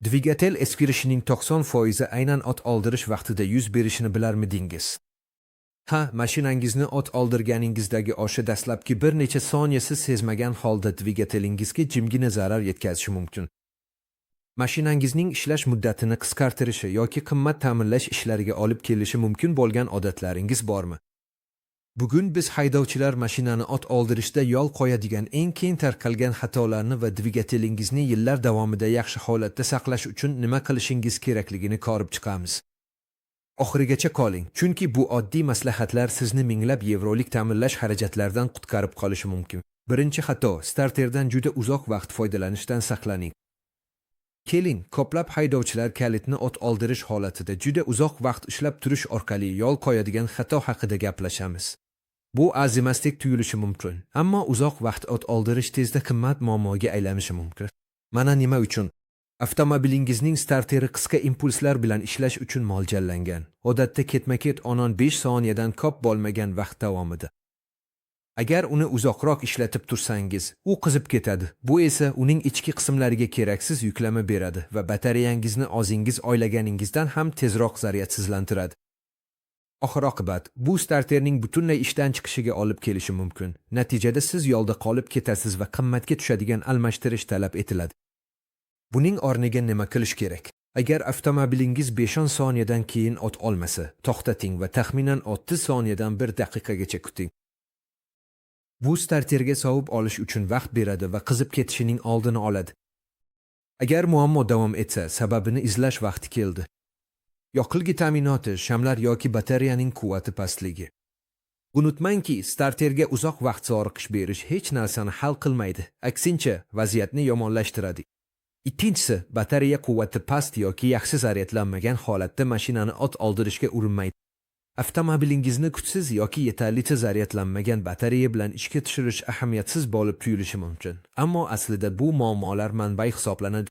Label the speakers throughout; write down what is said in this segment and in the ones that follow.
Speaker 1: Dvigatel eskirishining 90% aynan ot oldirish vaqtida yuz berishini bilarmidingiz? Ha, mashinangizni ot oldirganingizdagi o'sha dastlabki bir necha soniya siz sezmagan holda dvigatelingizga jimgina zarar yetkazishi mumkin. Mashinangizning ishlash muddatini qisqartirishi yoki qimmat ta'minlash ishlariga olib kelishi mumkin bo'lgan odatlaringiz bormi? Bugun biz haydovchilar mashinani ot oldirishda yo'l qo'yadigan eng keng tarqalgan xatolarni va dvigatelingizni yillar davomida yaxshi holatda saqlash uchun nima qilishingiz kerakligini ko'rib chiqamiz. Oxirigacha qoling, chunki bu oddiy maslahatlar sizni minglab yevrolik ta'minlash xarajatlaridan qutqarib qolishi mumkin. Birinchi xato: starterdan juda uzoq vaqt foydalanishdan saqlaning. Keling, ko'plab haydovchilar kalitni ot oldirish holatida juda uzoq vaqt ushlab turish orqali yo'l qo'yadigan xato haqida gaplashamiz. Bu arzimasdek tuyulishi mumkin, ammo uzoq vaqt ot oldirish tezda qimmat muammoga aylanishi mumkin. Mana nima uchun. Avtomobilingizning starteri qisqa impulslar bilan ishlash uchun mo'ljallangan. Odatda ketma-ket 10-5 soniyadan ko'p bo'lmagan vaqt davomida. Agar uni uzoqroq ishlatib tursangiz, u qizib ketadi. Bu esa uning ichki qismlariga keraksiz yuklama beradi va batareyangizni o'zingiz o'ylaganingizdan ham tezroq zaryadsiz-lantiradi. Oxir-oqibat, bu starterning butunlay ishdan chiqishiga olib kelishi mumkin. Natijada siz yo'lda qolib ketasiz va qimmatga tushadigan almashtirish talab etiladi. Buning o'rniga nima qilish kerak? Agar avtomobilingiz 5 soniyadan keyin ot olmasa, to'xtating va taxminan 30 soniyadan 1 daqiqagacha kuting. Bu starterga sovib olish uchun vaqt beradi va qizib ketishining oldini oladi. Agar muammo davom etsa, sababini izlash vaqti keldi. Yoqilg'i ta'minoti, shamlar yoki batareyaning quvvati pastligi. Unutmangki, starterga uzoq vaqt zoriqish berish hech narsani hal qilmaydi, aksincha, vaziyatni yomonlashtiradi. Ikkinchisi, batareya quvvati past yoki yaxshi zaryadlanmagan holatda mashinani ot oldirishga urinmaydi. Avtomobilingizni kuchsiz yoki yetarlicha zaryadlanmagan batareya bilan ishga tushirish ahamiyatsiz bo'lib tuyulishi mumkin, ammo aslida bu muammolar manbai hisoblanadi.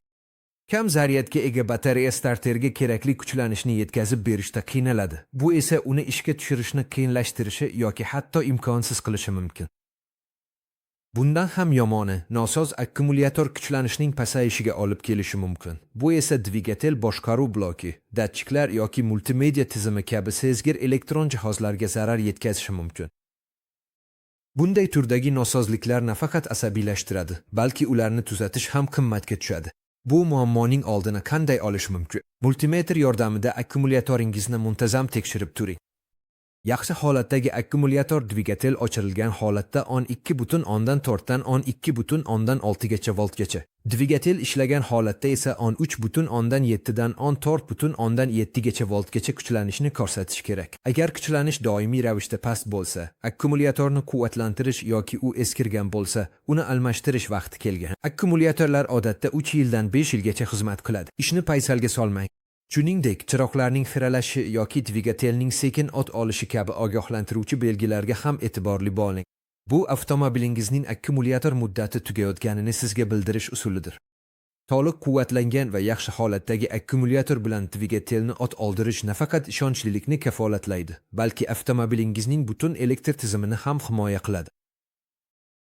Speaker 1: Kam zaryadga ega batareya starterga kerakli kuchlanishni yetkazib berishda qiynaladi. Bu esa uni ishga tushirishni qiyinlashtirishi yoki hatto imkonsiz qilishi mumkin. Bundan ham yomoni, nosoz akkumulyator kuchlanishining pasayishiga olib kelishi mumkin. Bu esa dvigatel boshqaruv bloki, datchiklar yoki multimedia tizimi kabi sezgir elektron jihozlarga zarar yetkazishi mumkin. Bunday turdagi nosozliklar nafaqat asabiylashtiradi, balki ularni tuzatish ham qimmatga tushadi. Bu muammoning oldini qanday olish mumkin? Multimetr yordamida akkumulyatoringizni muntazam tekshirib turing. Yaxshi holatdagi akkumulyator dvigatel o'chirilgan holatda 12.4 dan 12.6 gacha voltgacha. Dvigatel ishlagan holatda esa 13.7 dan 14.7 gacha voltgacha kuchlanishni ko'rsatish kerak. Agar kuchlanish doimiy ravishda past bo'lsa, akkumulyatorni quvvatlantirish yoki u eskirgan bo'lsa, uni almashtirish vaqti kelgan. Akkumulyatorlar odatda 3 yildan 5 yilgacha xizmat qiladi. Ishni paysalga solmang. Shuningdek, chiroqlarning xiralashi yoki dvigatelning sekin ot olishi kabi ogohlantiruvchi belgilarga ham e'tiborli bo'ling. Bu avtomobilingizning akkumulyator muddati tugayotganini sizga bildirish usulidir. To'liq quvvatlangan va yaxshi holatdagi akkumulyator bilan dvigatelni ot oldirish nafaqat ishonchlilikni kafolatlaydi, balki avtomobilingizning butun elektr tizimini ham himoya qiladi.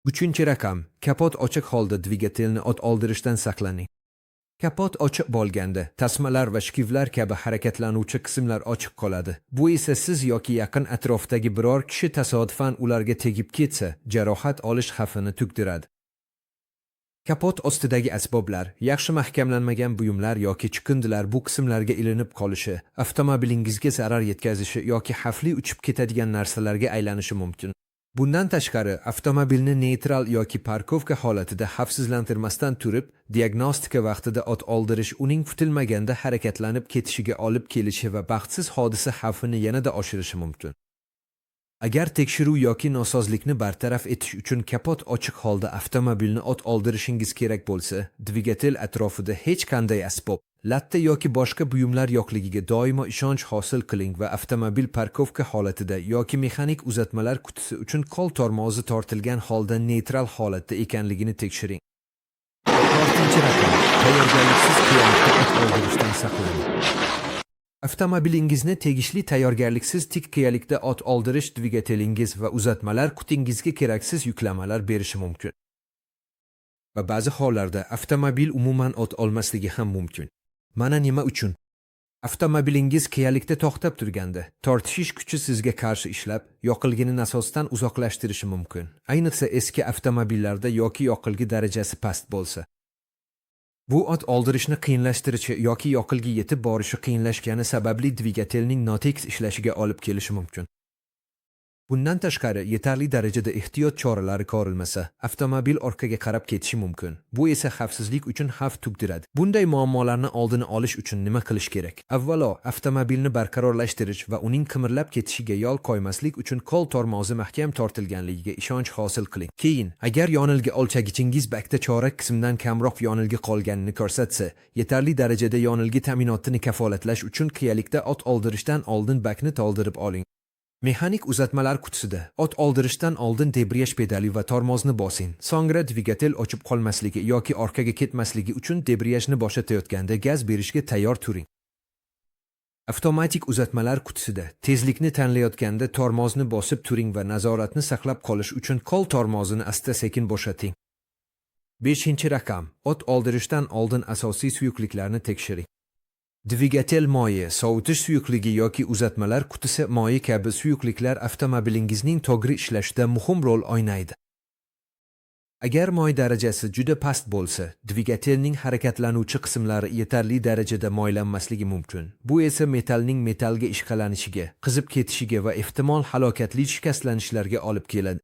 Speaker 1: 3-raqam, kapot ochiq holda dvigatelni ot oldirishdan saqlaning. Kapot ochiq bo'lganda, tasmalar va shkivlar kabi harakatlanuvchi qismlar ochiq qoladi. Bu esa siz yoki yaqin atrofdagi biror kishi tasodifan ularga tegib ketsa, jarohat olish xavfini tug'diradi. Kapot ostidagi asboblar, yaxshi mahkamlanmagan buyumlar yoki chiqindilar bu qismlarga ilinib qolishi, avtomobilingizga zarar yetkazishi yoki xavfli uchib ketadigan narsalarga aylanishi mumkin. Bundan tashqari, avtomobilni neytral yoki parkovka holatida xavfsizlantirmasdan turib, diagnostika vaqtida ot oldirish uning kutilmaganda harakatlanib ketishiga olib kelishi va baxtsiz hodisa xavfini yanada oshirishi mumkin. Agar tekshiruv yoki nosozlikni bartaraf etish uchun kapot ochiq holda avtomobilni ot oldirishingiz kerak bo'lsa, dvigatel atrofida hech qanday asbob, latta yoki boshqa buyumlar yo'qligiga doimo ishonch hosil qiling va avtomobil parkovka holatida yoki mexanik uzatmalar qutisi uchun qo'l tormozi tortilgan holda neytral holatda ekanligini tekshiring. 4-raqam, tayyorgarliksiz qiyomatda ot oldirishdan saqlaning. Avtomobilingizni tegishli tayyorgarliksiz tik qiyalikda ot oldirish dvigatelingiz va uzatmalar qutingizga keraksiz yuklamalar berishi mumkin. Va ba'zi hollarda avtomobil umuman ot olmasligi ham mumkin. Mana nima uchun? Avtomobilingiz qiyalikda to'xtab turganda, tortishish kuchi sizga qarshi ishlab, yoqilgini nasosdan uzoqlashtirishi mumkin. Ayniqsa eski avtomobillarda yoki yoqilgi darajasi past bo'lsa. Bu o't oldirishni qiyinlashtirishi yoki yoqilgi yetib borishi qiyinlashgani sababli dvigatelning notekis ishlashiga olib kelishi mumkin. Bundan tashqari, yetarli darajada ehtiyot choralari ko'rilmasa, avtomobil orqaga qarab ketishi mumkin. Bu esa xavfsizlik uchun xavf tug'diradi. Bunday muammolarni oldini olish uchun nima qilish kerak? Avvalo, avtomobilni barqarorlashtirish va uning qimirlab ketishiga yo'l qo'ymaslik uchun qo'l tormozi mahkam tortilganligiga ishonch hosil qiling. Keyin, agar yonilg'i o'lchagichingiz bakda chorak qismdan kamroq yonilg'i qolganini ko'rsatsa, yetarli darajada yonilg'i ta'minotini kafolatlash uchun qiyalikda o't oldirishdan oldin bakni to'ldirib oling. Mexanik uzatmalar qutisida o't oldirishdan oldin debriyaj pedali va tormozni bosing. So'ngra dvigatel ochib qolmasligi yoki orqaga ketmasligi uchun debriyajni bo'shatayotganda gaz berishga tayyor turing. Avtomatik uzatmalar qutisida tezlikni tanlayotganda tormozni bosib turing va nazoratni saqlab qolish uchun qo'l tormozini asta-sekin bo'shating. 5-raqam. O't oldirishdan oldin asosiy suyuqliklarni tekshiring. Dvigatel moyi, sovutish suyuqligi yoki uzatmalar qutisi moyi kabi suyuqliklar avtomobilingizning to'g'ri ishlashida muhim rol o'ynaydi. Agar moy darajasi juda past bo'lsa, dvigatelning harakatlanuvchi qismlari yetarli darajada moylanmasligi mumkin. Bu esa metalning metalga ishqalanishiga, qizib ketishiga va ehtimol halokatli shikastlanishlarga olib keladi.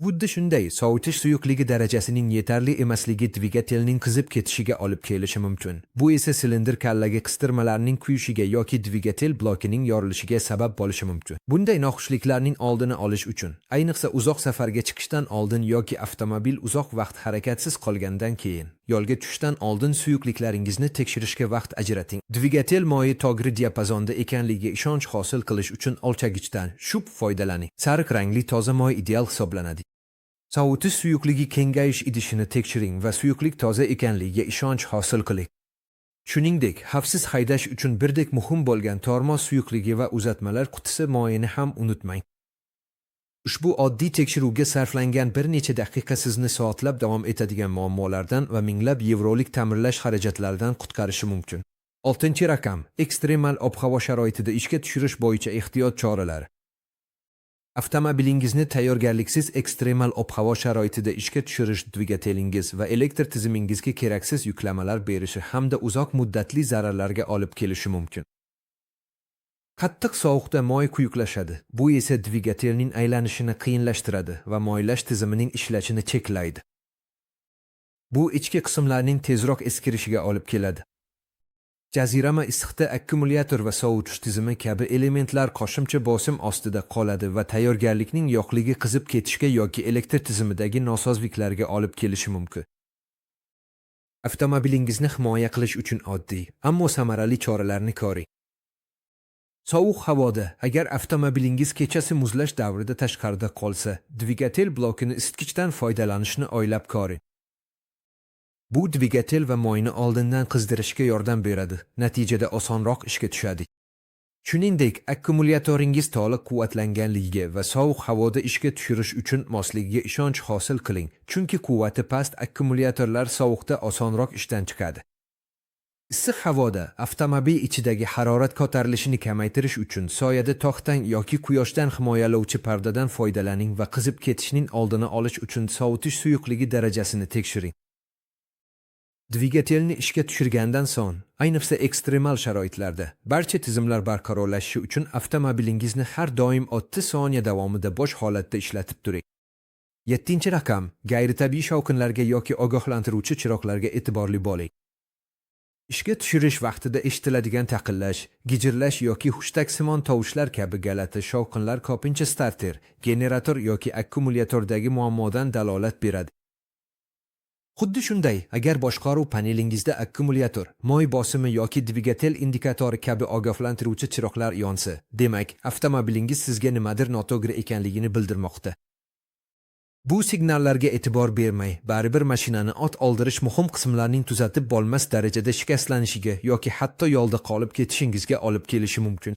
Speaker 1: Xuddi shunday, sovutish suyuqligi darajasining yetarli emasligi dvigatelning qizib ketishiga olib kelishi mumkin. Bu esa silindr kallaga qistirmalarning kuyishiga yoki dvigatel blokining yorilishiga sabab bo'lishi mumkin. Bunday noxushliklarning oldini olish uchun, ayniqsa uzoq safarga chiqishdan oldin yoki avtomobil uzoq vaqt harakatsiz qolgandan keyin, yo'lga tushishdan oldin suyuqliklaringizni tekshirishga vaqt ajrating. Dvigatel moyi to'g'ri diapazonda ekanligiga ishonch hosil qilish uchun o'lchagichdan shub foydalaning. Sariq rangli toza moy ideal hisoblanadi. Sovutish suyuqligi kengayish idishini tekshiring va suyuqlik toza ekanligiga ishonch hosil qiling. Shuningdek, xavfsiz haydash uchun birdek muhim bo'lgan tormoz suyuqligi va uzatmalar qutisi moyini ham unutmang. Ushbu oddiy tekshiruvga sarflangan bir necha daqiqa sizni soatlab davom etadigan muammolardan va minglab yevrolik ta'mirlash xarajatlaridan qutqarishi mumkin. 6-raqam. Ekstremal ob-havo sharoitida ishga tushirish bo'yicha ehtiyot choralari. Avtomobilingizni tayyorgarliksiz ekstremal ob-havo sharoitida ishga tushirish dvigatelingiz va elektr tizimingizga keraksiz yuklamalar berishi hamda uzoq muddatli zararlarga olib kelishi mumkin. Qattiq sovuqda moy quyuqlashadi. Bu esa dvigatelning aylanishini qiyinlashtiradi va moylash tizimining ishlashini cheklaydi. Bu ichki qismlarning tezroq eskirishiga olib keladi. Jazirama issiqda akkumulyator va sovutish tizimi kabi elementlar qo'shimcha bosim ostida qoladi va tayyorgarlikning yo'qligi qizib ketishga yoki elektr tizimidagi nosozliklarga olib kelishi mumkin. Avtomobilingizni himoya qilish uchun oddiy, ammo samarali choralarni ko'ring. Sovuq havoda, agar avtomobilingiz kechasi muzlash davrida tashqarida qolsa, dvigatel blokini isitgichdan foydalanishni o'ylab ko'ring. Bu dvigatel va moyni oldindan qizdirishga yordam beradi. Natijada osonroq ishga tushadi. Shuningdek, akkumulyatoringiz to'liq quvvatlanganligiga va sovuq havoda ishga tushirish uchun mosligiga ishonch hosil qiling, chunki quvvati past akkumulyatorlar sovuqda osonroq ishdan chiqadi. Issiq havoda avtomobil ichidagi harorat ko'tarilishini kamaytirish uchun soyada to'xtang yoki quyoshdan himoyalovchi pardadan foydalaning va qizib ketishining oldini olish uchun sovutish suyuqligi darajasini tekshiring. Dvigatelni ishga tushirgandan so'ng, ayniqsa ekstremal sharoitlarda, barcha tizimlar barqarorlashishi uchun avtomobilingizni har doim 30 soniya davomida bo'sh holatda ishlatib turing. 7-raqam. G'ayritabiiy shovqinlarga yoki ogohlantiruvchi chiroqlarga e'tiborli bo'ling. Ishga tushirish vaqtida eshitiladigan taqillash, gijirlash yoki hushtaksimon tovushlar kabi g'alati shovqinlar ko'pincha starter, generator yoki akkumulyatordagi muammodan dalolat beradi. Xuddi shunday, agar boshqaruv panelingizda akkumulyator, moy bosimi yoki dvigatel indikatori kabi ogohlantiruvchi chiroqlar yonsa, demak, avtomobilingiz sizga nimadir noto'g'ri ekanligini bildirmoqda. Bu signallarga e'tibor bermay, baribir mashinani o't oldirish muhim qismlarning tuzatib bo'lmas darajada shikastlanishiga yoki hatto yo'lda qolib ketishingizga olib kelishi mumkin.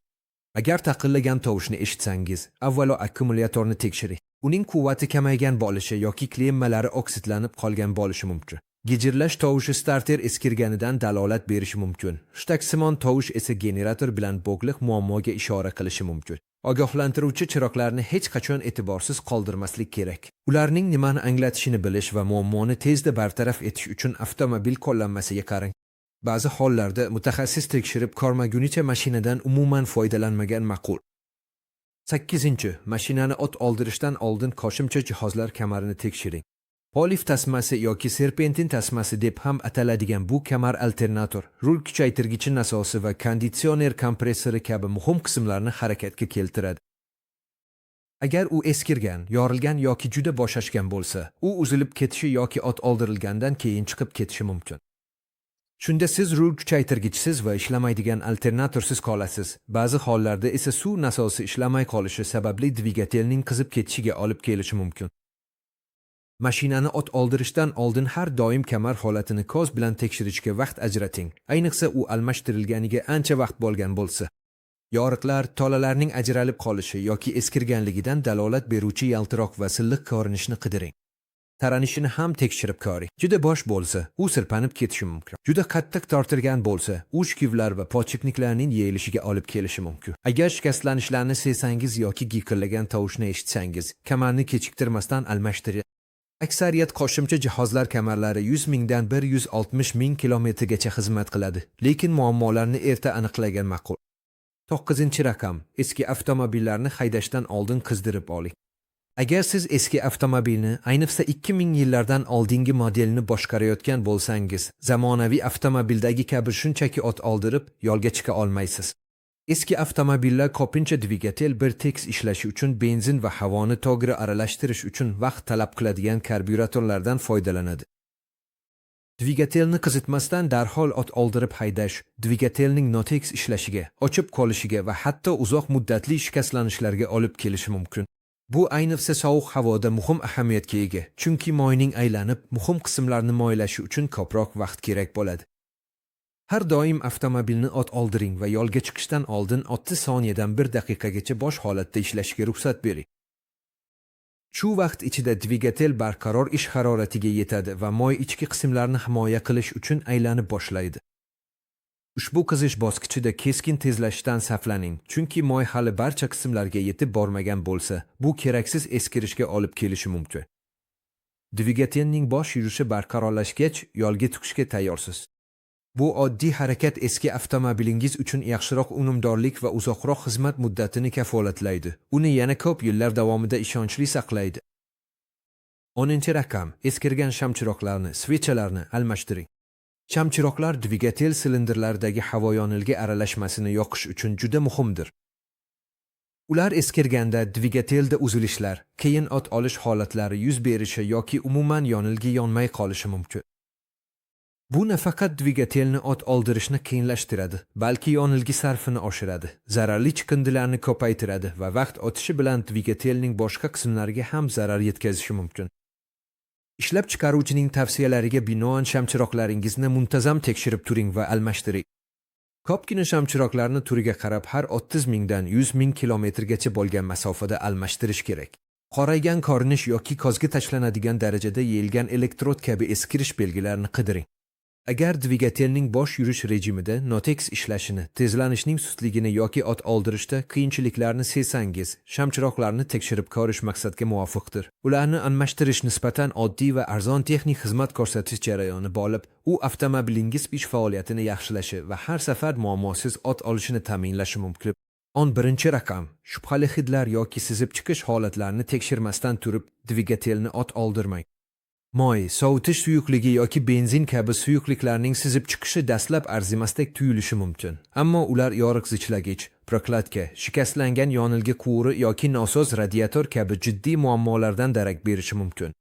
Speaker 1: Agar taqillagan tovushni eshitsangiz, avvalo akkumulyatorni tekshiring. Uning quvvati kamaygan bo'lishi yoki klemmalari oksidlanib qolgan bo'lishi mumkin. Gijirlash tovushi starter eskirganidan dalolat berishi mumkin. Shtaksimon tovush esa generator bilan bog'liq muammoga ishora qilishi mumkin. Ogohlantiruvchi chiroqlarni hech qachon e'tiborsiz qoldirmaslik kerak. Ularning nimani anglatishini bilish va muammoni tezda bartaraf etish uchun avtomobil qo'llanmasiga qarang. Ba'zi hollarda mutaxassis tekshirib ko'rmagunicha mashinadan umuman foydalanmagan ma'qul. 8. Mashinani o't oldirishdan oldin qo'shimcha jihozlar kamarini tekshiring. Polif tasmasi yoki serpentin tasmasi deb ham ataladigan bu kamar alternator, rul kuchaytirgichi nasosi va konditsioner kompressori kabi muhim qismlarni harakatga keltiradi. Agar u eskirgan, yorilgan yoki juda bo'shashgan bo'lsa, u uzilib ketishi yoki o't oldirilgandan keyin chiqib ketishi mumkin. Shunda siz rul kuchaytirgichsiz va ishlamaydigan alternatorsiz qolasiz. Ba'zi hollarda esa suv nasosi ishlamay qolishi sababli dvigatelning qizib ketishiga olib kelishi mumkin. Mashinani o't oldirishdan oldin har doim kamar holatini ko'z bilan tekshirishga vaqt ajrating. Ayniqsa u almashtirilganiga ancha vaqt bo'lgan bo'lsa. Yoriqlar, tolalarning ajralib qolishi yoki eskirganligidan dalolat beruvchi yaltiroq va silliq ko'rinishni qidiring. Taranishini ham tekshirib ko'ring. Juda bo'sh bo'lsa, u sirpanib ketishi mumkin. Juda qattiq tortilgan bo'lsa, u shkivlar va pochikniklarning yeyilishiga olib kelishi mumkin. Agar shikastlanishlarni sezsangiz yoki giqillagan tovushni eshitsangiz, kamarni kechiktirmasdan almashtiring. Aksariyat qo'shimcha jihozlar kamarlari 100 mingdan 160 ming kilometrgacha xizmat qiladi, lekin muammolarni erta aniqlagan ma'qul. 9. raqam. Eski avtomobillarni haydashdan oldin qizdirib oling. Agar siz eski avtomobilni, ayniqsa 2000 yillardan oldingi modelni boshqarayotgan bo'lsangiz, zamonaviy avtomobildagi kabi shunchaki o't oldirib, yo'lga chiqa olmaysiz. Eski avtomobillar ko'pincha dvigatel bir tekis ishlashi uchun benzin va havoni to'g'ri aralashtirish uchun vaqt talab qiladigan karbyuratorlardan foydalanadi. Dvigatelni qizitmasdan darhol o't oldirib haydash dvigatelning notekis ishlashiga, ochib qolishiga va hatto uzoq muddatli shikastlanishlarga olib kelishi mumkin. Bu ayniqsa sovuq havoda muhim ahamiyatga ega, chunki moyning aylanib, muhim qismlarni moylashi uchun ko'proq vaqt kerak bo'ladi. Har doim avtomobilni o't oldiring va yo'lga chiqishdan oldin 30 soniyadan 1 daqiqagacha bo'sh holatda ishlashiga ruxsat bering. Shu vaqt ichida dvigatel barqaror ish haroratiga yetadi va moy ichki qismlarni himoya qilish uchun aylanib boshlaydi. Ushbu qizish bosqichida keskin tezlashishdan saqlaning, chunki moy hali barcha qismlarga yetib bormagan bo'lsa, bu keraksiz eskirishga olib kelishi mumkin. Dvigatelning bosh yurishi barqarorlashgach, yo'lga chiqishga tayyorsiz. Bu oddiy harakat eski avtomobilingiz uchun yaxshiroq unumdorlik va uzoqroq xizmat muddatini kafolatlaydi. Uni yana ko'p yillar davomida ishonchli saqlaydi. 10. raqam. Eskirgan shamchiroqlarni, svechalarni almashtiring. Shamchiroqlar dvigatel silindrlaridagi havo yonilgi aralashmasini yoqish uchun juda muhimdir. Ular eskirganda dvigatelda uzilishlar, keyin o't olish holatlari yuz berishi yoki umuman yonilgi yonmay qolishi mumkin. Bu nafaqat dvigatelni o't oldirishni qiyinlashtiradi, balki yonilgi sarfini oshiradi, zararli chiqindilarni ko'paytiradi va vaqt o'tishi bilan dvigatelning boshqa qismlariga ham zarar yetkazishi mumkin. Ishlab chiqaruvchining tavsiyalariga binoan shamchiroqlaringizni muntazam tekshirib turing va almashtiring. Ko'pgina shamchiroqlarni turiga qarab har 30 mingdan 100 ming kilometrgacha bo'lgan masofada almashtirish kerak. Qoraygan ko'rinish yoki ko'zga tashlanadigan darajada yeyilgan elektrod kabi eskirish belgilarini qidiring. Agar dvigatelning bosh yurish rejimida notekis ishlashini, tezlanishning sustligini yoki o't oldirishda qiyinchiliklarni sezsangiz, shamchiroqlarni tekshirib ko'rish maqsadga muvofiqdir. Ularni almashtirish nisbatan oddiy va arzon texnik xizmat ko'rsatish jarayoni bo'lib, u avtomobilingiz ish faoliyatini yaxshilashi va har safar muammosiz o't olishini ta'minlashi mumkin. 11. raqam. Shubhali hidlar yoki sizib chiqish holatlarini tekshirmasdan turib, dvigatelni o't oldirmang. Moy, sovutish suyuqligi yoki benzin kabi suyuqliklarning sizib chiqishi dastlab arzimasdek tuyulishi mumkin. Ammo ular yoriq zichlagich, prokladka, shikastlangan yonilgi quvuri yoki nosoz radiator kabi jiddiy muammolardan darak berishi mumkin.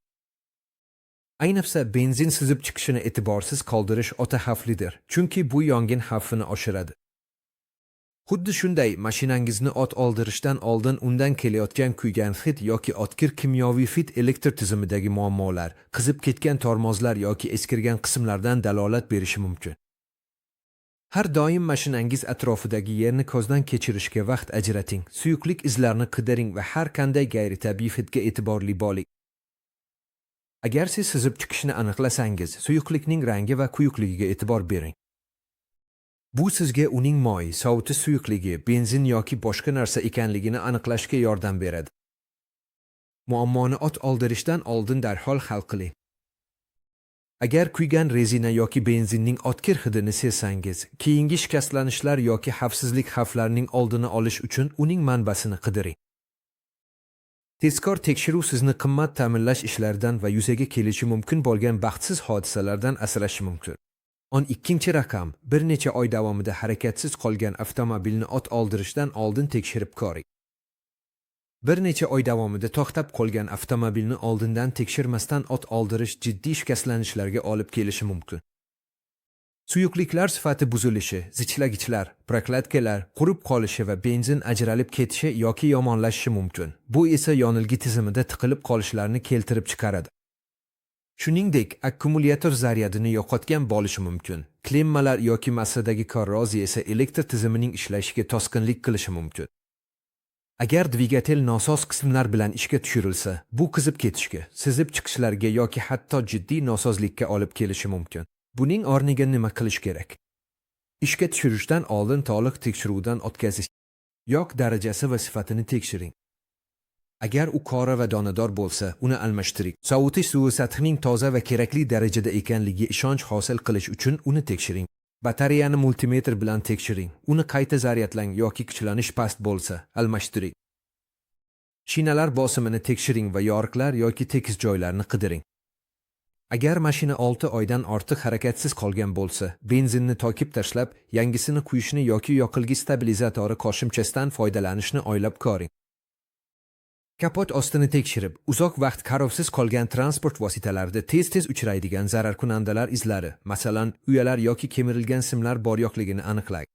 Speaker 1: Ayniqsa benzin sizib chiqishini e'tiborsiz qoldirish o'ta xavflidir, chunki bu yong'in xavfini oshiradi. Xuddi shunday mashinangizni o't oldirishdan oldin undan kelayotgan kuygan hid yoki o'tkir kimyoviy hid elektr tizimidagi muammolar, qizib ketgan tormozlar yoki eskirgan qismlardan dalolat berishi mumkin. Har doim mashinangiz atrofidagi yerni ko'zdan kechirishga vaqt ajrating, suyuqlik izlarini qidiring va har qanday g'ayritabiiy hidga e'tiborli bo'ling. Agar siz sizib chiqishini aniqlasangiz, suyuqlikning rangi va quyuqligiga e'tibor bering. Bu sizga uning moy, sovutish suyuqligi, benzin yoki boshqa narsa ekanligini aniqlashga yordam beradi. Muammoni o't oldirishdan oldin darhol hal qiling. Agar kuygan rezina yoki benzinning o'tkir hidini sezsangiz, keyingi shikastlanishlar yoki xavfsizlik xavflarining oldini olish uchun uning manbasini qidiring. Tezkor tekshiruv sizni qimmat ta'minlash ishlaridan va yuzaga kelishi mumkin bo'lgan baxtsiz hodisalardan asrashi mumkin. 12 raqam, bir necha oy davomida harakatsiz qolgan avtomobilni o't oldirishdan oldin tekshirib ko'ring. Bir necha oy davomida to'xtab qolgan avtomobilni oldindan tekshirmasdan o't oldirish jiddiy shikastlanishlarga olib kelishi mumkin. Suyuqliklar sifati buzilishi, zichlagichlar, prokladkalar qurib qolishi va benzin ajralib ketishi yoki yomonlashishi mumkin. Bu esa yonilg'i tizimida tiqilib qolishlarni keltirib chiqaradi. Shuningdek, akkumulyator zaryadini yo'qotgan bo'lishi mumkin. Klemmalar yoki massadagi korroziya esa elektr tizimining ishlashiga to'sqinlik qilishi mumkin. Agar dvigatel nosoz qismlar bilan ishga tushirilsa, bu qizib ketishga, sizib chiqishlarga yoki hatto jiddiy nosozlikka olib kelishi mumkin. Buning o'rniga nima qilish kerak? Ishga tushirishdan oldin to'liq tekshiruvdan o'tkazish. Yoq darajasi va sifatini tekshiring. Agar u qora va donador bo'lsa, uni almashtiring. Sovutish suvi sathining toza va kerakli darajada ekanligiga ishonch hosil qilish uchun uni tekshiring. Batareyani multimetr bilan tekshiring. Uni qayta zaryadlang yoki kuchlanish past bo'lsa, almashtiring. Shinalar bosimini tekshiring va yoriqlar yoki tekis joylarni qidiring. Agar mashina 6 oydan ortiq harakatsiz qolgan bo'lsa, benzinni to'kib tashlab, yangisini quyishni yoki yoqilg'i stabilizatori qo'shimchasidan foydalanishni o'ylab ko'ring. Kapot ostini tekshirib, uzoq vaqt qarovsiz qolgan transport vositalarida tez-tez uchraydigan zararkunandalar izlari, masalan, uyalar yoki kemirilgan simlar bor-yo'qligini aniqlang.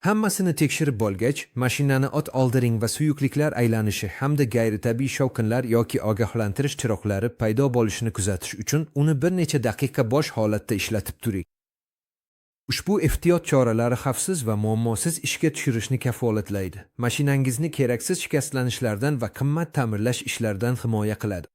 Speaker 1: Hammasini tekshirib bo'lgach, mashinani o't oldiring va suyuqliklar aylanishi hamda g'ayritabiiy shovqinlar yoki ogohlantirish chiroqlari paydo bo'lishini kuzatish uchun uni bir necha daqiqa bo'sh holatda ishlatib turing. Ushbu ehtiyot choralari xavfsiz va muammosiz ishga tushirishni kafolatlaydi. Mashinangizni keraksiz shikastlanishlardan va qimmat ta'mirlash ishlaridan himoya qiladi.